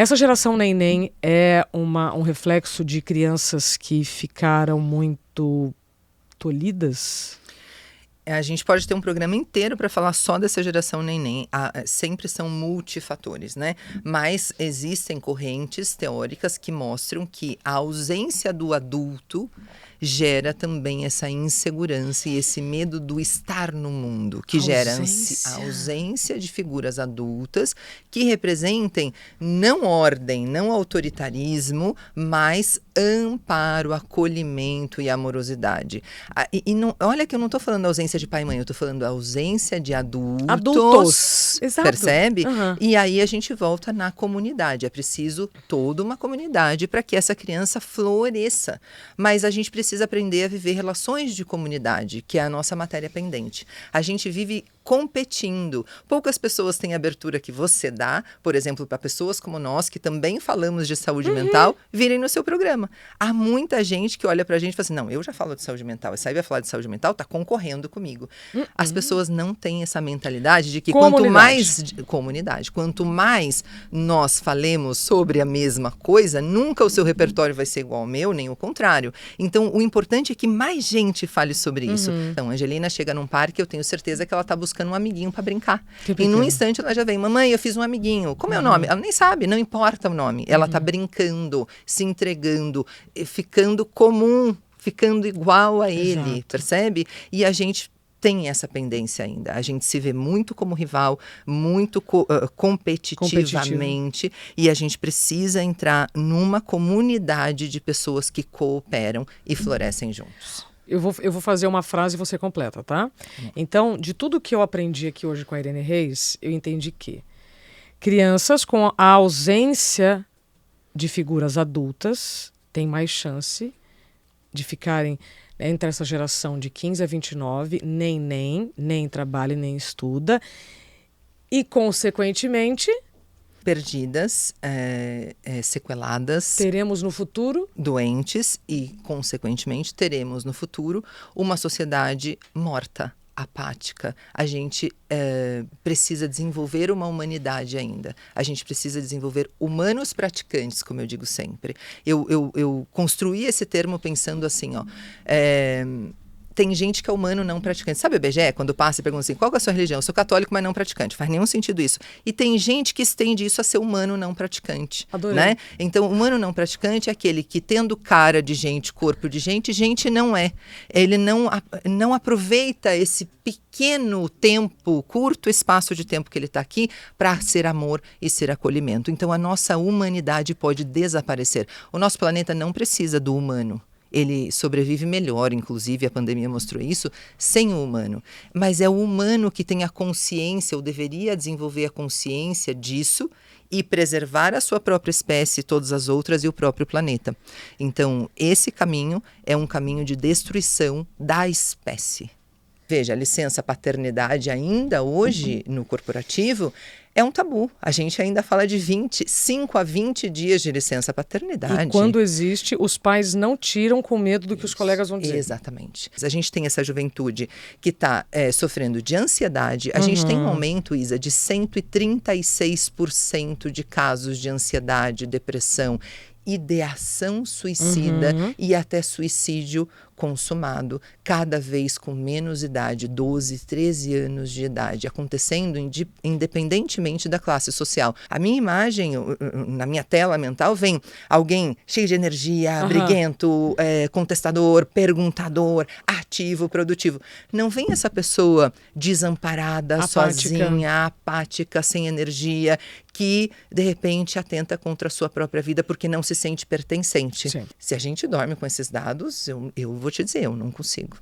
Essa geração neném é um reflexo de crianças que ficaram muito tolhidas? A gente pode ter um programa inteiro para falar só dessa geração neném. Sempre são multifatores, né? Mas existem correntes teóricas que mostram que a ausência do adulto gera também essa insegurança e esse medo do estar no mundo, que gera a ausência de figuras adultas que representem não ordem, não autoritarismo, mas amparo, acolhimento e amorosidade. Não, olha que eu não estou falando da ausência de pai e mãe, eu estou falando da ausência de adultos. Exato. Percebe? Uhum. E aí a gente volta na comunidade. É preciso toda uma comunidade para que essa criança floresça. Mas a gente precisa aprender a viver relações de comunidade, que é a nossa matéria pendente. A gente vive competindo. Poucas pessoas têm a abertura que você dá, por exemplo, para pessoas como nós, que também falamos de saúde mental, virem no seu programa. Há muita gente que olha pra gente e fala assim, não, eu já falo de saúde mental, essa aí vai falar de saúde mental, tá concorrendo comigo. As pessoas não têm essa mentalidade de que quanto mais nós falemos sobre a mesma coisa, nunca o seu repertório vai ser igual ao meu, nem o contrário. Então, o importante é que mais gente fale sobre isso. Então, a Angelina chega num parque, eu tenho certeza que ela tá buscando um amiguinho para brincar. E num instante ela já vem, mamãe, eu fiz um amiguinho. Como é o nome? Ela nem sabe, não importa o nome. Ela tá brincando, se entregando, ficando comum, ficando igual a ele, percebe? E a gente tem essa pendência ainda. A gente se vê muito como rival, muito competitivamente, e a gente precisa entrar numa comunidade de pessoas que cooperam e florescem juntos. Eu vou fazer uma frase e você completa, tá? Então, de tudo que eu aprendi aqui hoje com a Irene Reis, eu entendi que crianças com a ausência de figuras adultas têm mais chance de ficarem entre essa geração de 15 a 29, nem trabalha, nem estuda, e, consequentemente, perdidas, sequeladas. Teremos no futuro doentes e, consequentemente, teremos no futuro uma sociedade morta, apática. A gente precisa desenvolver uma humanidade ainda. A gente precisa desenvolver humanos praticantes, como eu digo sempre. Eu construí esse termo pensando assim, ó. Tem gente que é humano não praticante. Sabe o IBGE? Quando passa e pergunta assim, qual que é a sua religião? Eu sou católico, mas não praticante. Faz nenhum sentido isso. E tem gente que estende isso a ser humano não praticante. Adorei. Né? Então, humano não praticante é aquele que, tendo cara de gente, corpo de gente, gente não é. Ele não aproveita esse pequeno tempo, curto espaço de tempo que ele está aqui para ser amor e ser acolhimento. Então, a nossa humanidade pode desaparecer. O nosso planeta não precisa do humano. Ele sobrevive melhor, inclusive, a pandemia mostrou isso, sem o humano. Mas é o humano que tem a consciência, ou deveria desenvolver a consciência disso e preservar a sua própria espécie, todas as outras e o próprio planeta. Então, esse caminho é um caminho de destruição da espécie. Veja, a licença paternidade ainda hoje no corporativo é um tabu. A gente ainda fala de 5 a 20 dias de licença paternidade. E quando existe, os pais não tiram com medo do que os colegas vão dizer. Exatamente. A gente tem essa juventude que está sofrendo de ansiedade. A gente tem um aumento, Isa, de 136% de casos de ansiedade, depressão, ideação suicida e até suicídio consumado, cada vez com menos idade, 12, 13 anos de idade, acontecendo independentemente da classe social. A minha imagem, na minha tela mental, vem alguém cheio de energia, briguento, contestador, perguntador, ativo, produtivo. Não vem essa pessoa desamparada, sozinha, apática, sem energia, que, de repente, atenta contra a sua própria vida porque não se sente pertencente. Sim. Se a gente dorme com esses dados, eu vou te dizer, eu não consigo.